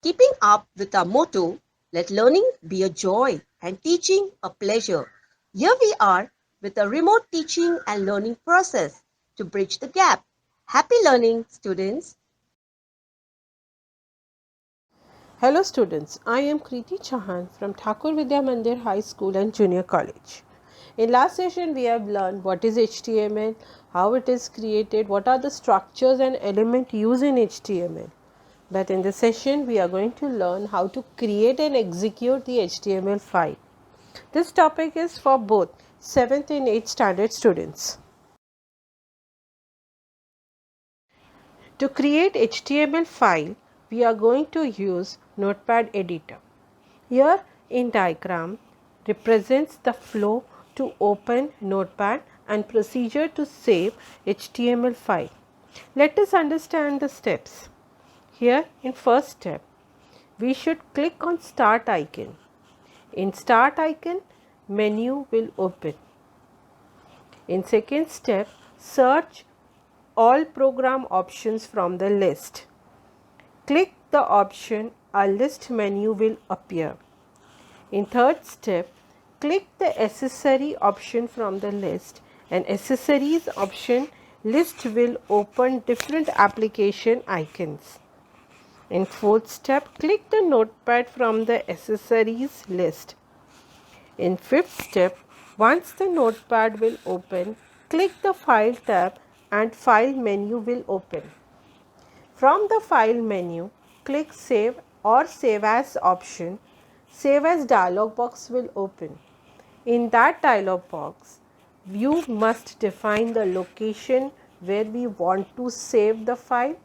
Keeping up with our motto, let learning be a joy and teaching a pleasure. Here we are with a remote teaching and learning process to bridge the gap. Happy learning, students! Hello students, I am Kriti Chauhan from Thakur Vidya Mandir High School and Junior College. In last session we have learned what is HTML, how it is created, what are the structures and elements used in HTML. But in this session we are going to learn how to create and execute the HTML file. This topic is for both 7th and 8th standard students. To create HTML file, we are going to use Notepad editor. Here in diagram represents the flow to open Notepad and procedure to save HTML file. Let us understand the steps. Here in first step, we should click on start icon. In start icon, menu will open. In second step, search all program options from the list. Click the option, a list menu will appear. In third step, click the accessory option from the list, and accessories option list will open different application icons. In fourth step, click the notepad from the accessories list. In fifth step, once the notepad will open, click the file tab and file menu will open. From the file menu, click save or save as option. Save as dialog box will open. In that dialog box, you must define the location where we want to save the file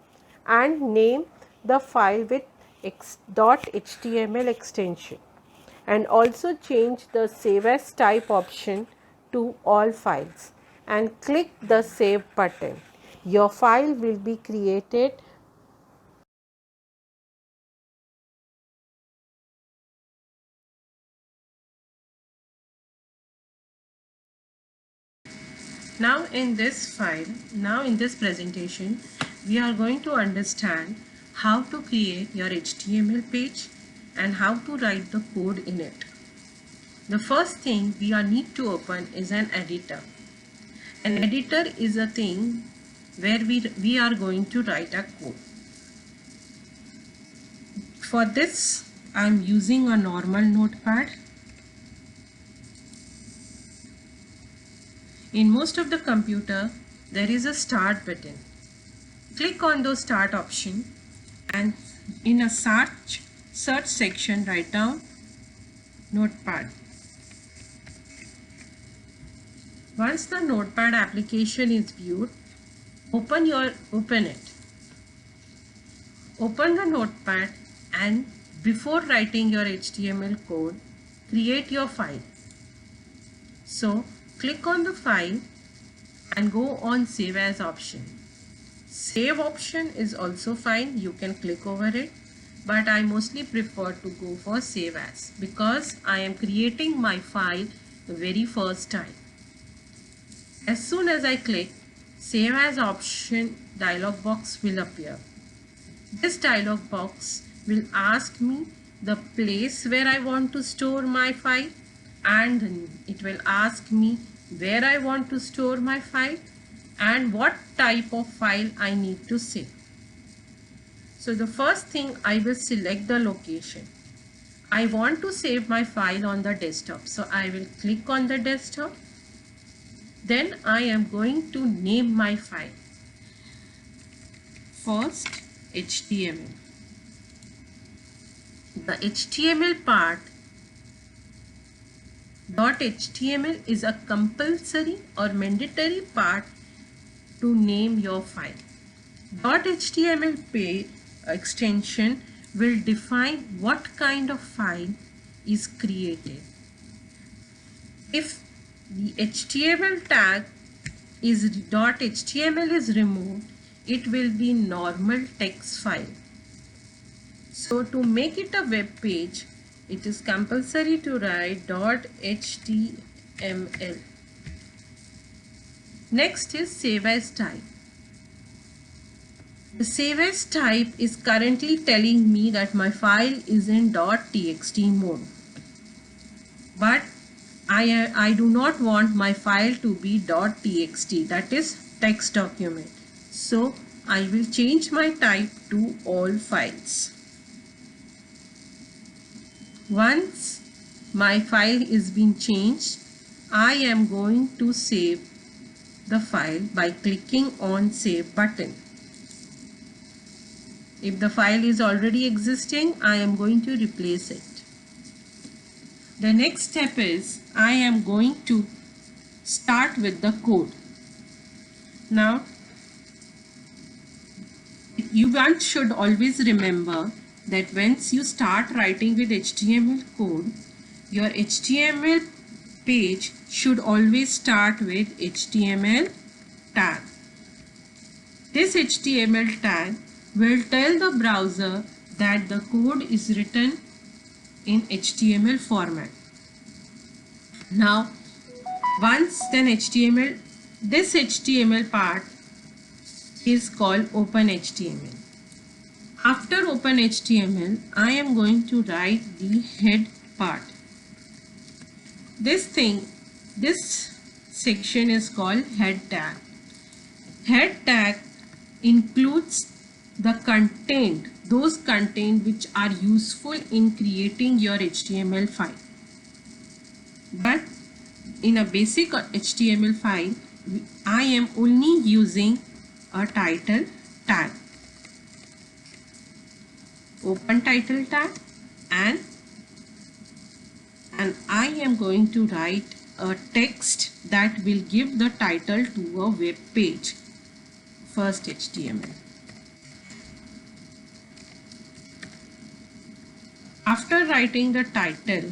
and name the file with .html extension, and also change the save as type option to all files and click the save button. Your file will be created. Now in this presentation, we are going to understand how to create your HTML page and how to write the code in it. The first thing we need to open is an editor. An editor is a thing where we are going to write a code. For this, I am using a normal notepad. In most of the computer, there is a start button. Click on the start option and in a search section write down notepad. Once the notepad application is viewed, open it. Open the notepad and before writing your HTML code, create your file. So click on the file and go on save as option. Save option is also fine, you can click over it, but I mostly prefer to go for save as because I am creating my file the very first time. As soon as I click save as option, dialog box will appear. This dialog box will ask me the place where I want to store my file, and it will ask me where I want to store my file and what type of file I need to save. So the first thing, I will select the location. I want to save my file on the desktop, so I will click on the desktop. Then I am going to name my file. First, HTML. The HTML part .html is a compulsory or mandatory part to name your file. .html extension will define what kind of file is created. If the HTML tag is .html is removed, it will be normal text file. So to make it a web page, it is compulsory to write .html. Next is save as type. The save as type is currently telling me that my file is in .txt mode. But I do not want my file to be .txt, that is text document. So I will change my type to all files. Once my file is being changed, I am going to save the file by clicking on Save button. If the file is already existing, I am going to replace it. The next step is I am going to start with the code. Now, you should always remember that once you start writing with HTML code, your HTML page should always start with HTML tag. This HTML tag will tell the browser that the code is written in HTML format. Now, once then this HTML part is called OpenHTML. After OpenHTML, I am going to write the head part. This section is called head tag. Head tag includes the content, those content which are useful in creating your HTML file. But in a basic HTML file, I am only using a title tag, open title tag, and I am going to write a text that will give the title to a web page. First HTML. After writing the title,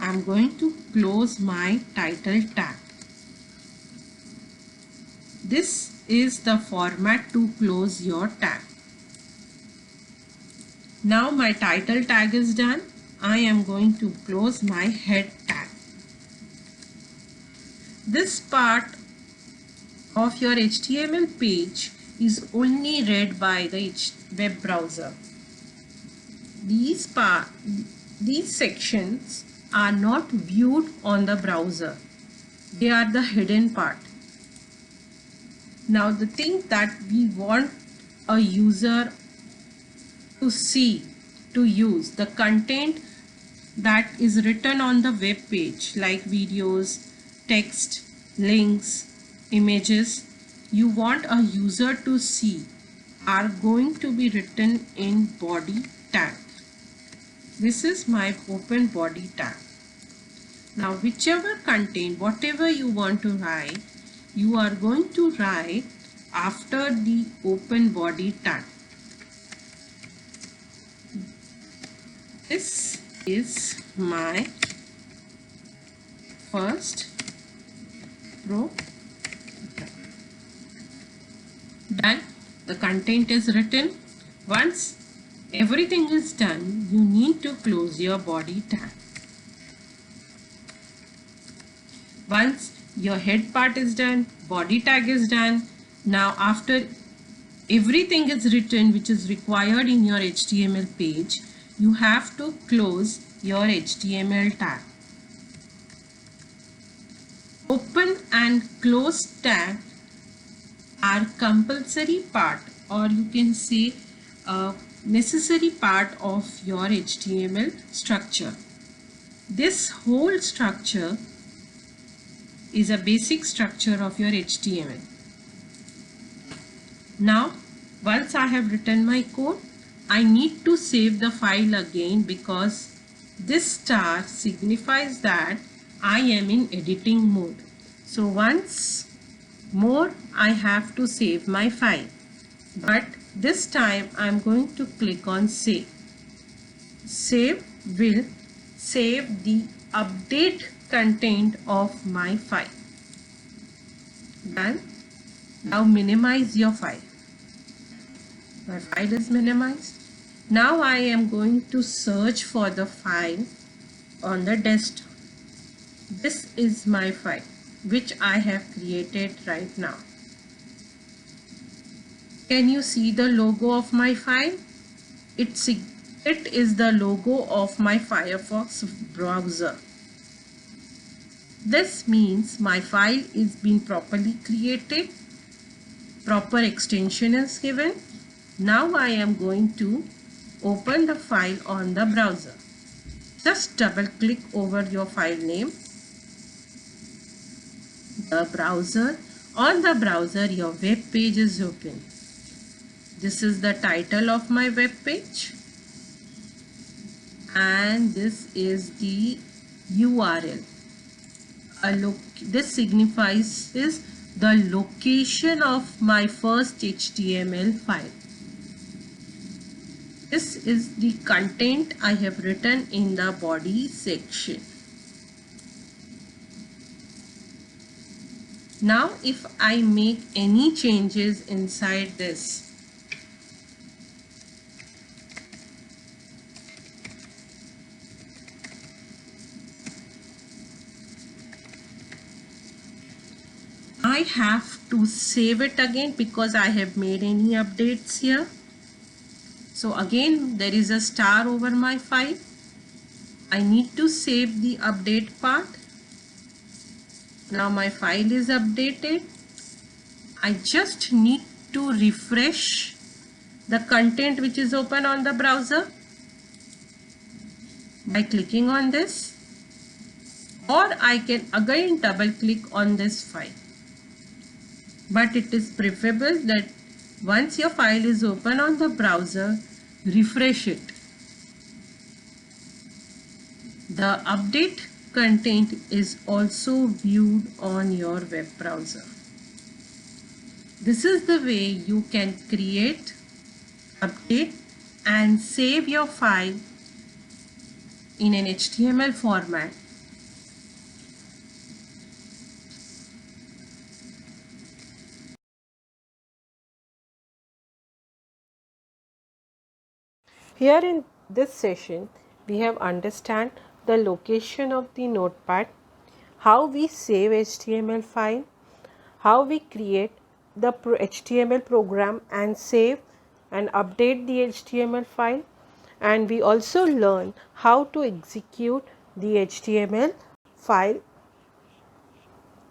I am going to close my title tag. This is the format to close your tag. Now my title tag is done. I am going to close my head tag. This part of your HTML page is only read by the web browser. These sections are not viewed on the browser. They are the hidden part. Now the thing that we want a user to see, to use, the content that is written on the web page, like videos, text, links, images, you want a user to see, are going to be written in body tag. This is my open body tag. Now whichever content, whatever you want to write, you are going to write after the open body tag. This is my first row. Done. The content is written. Once everything is done, you need to close your body tag. Once your head part is done, body tag is done. Now after everything is written which is required in your HTML page, you have to close your HTML tag. Open and close tag are compulsory part, or you can say a necessary part of your HTML structure. This whole structure is a basic structure of your HTML. Now, once I have written my code, I need to save the file again, because this star signifies that I am in editing mode. So once more I have to save my file, but this time I am going to click on save. Save will save the update content of my file. Done. Now minimize your file. My file is minimized. Now I am going to search for the file on the desktop. This is my file which I have created right now. Can you see the logo of my file? It is the logo of my Firefox browser. This means my file is being properly created, proper extension is given. Now I am going to open the file on the browser. Just double click over your file name, the browser. On the browser, your web page is open. This is the title of my web page, and this is the URL. This signifies the location of my first HTML file. This is the content I have written in the body section. Now if I make any changes inside this, I have to save it again because I have made any updates here. So again there is a star over my file. I need to save the update part. Now my file is updated. I just need to refresh the content which is open on the browser by clicking on this, or I can again double click on this file. But it is preferable that once your file is open on the browser, refresh it. The update content is also viewed on your web browser. This is the way you can create, update and save your file in an HTML format. Here in this session, we have understand the location of the Notepad, how we save HTML file, how we create the HTML program and save and update the HTML file, and we also learn how to execute the HTML file.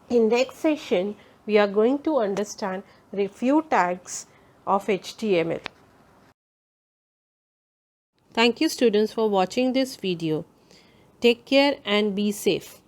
In next session, we are going to understand a few tags of HTML. Thank you students for watching this video. Take care and be safe.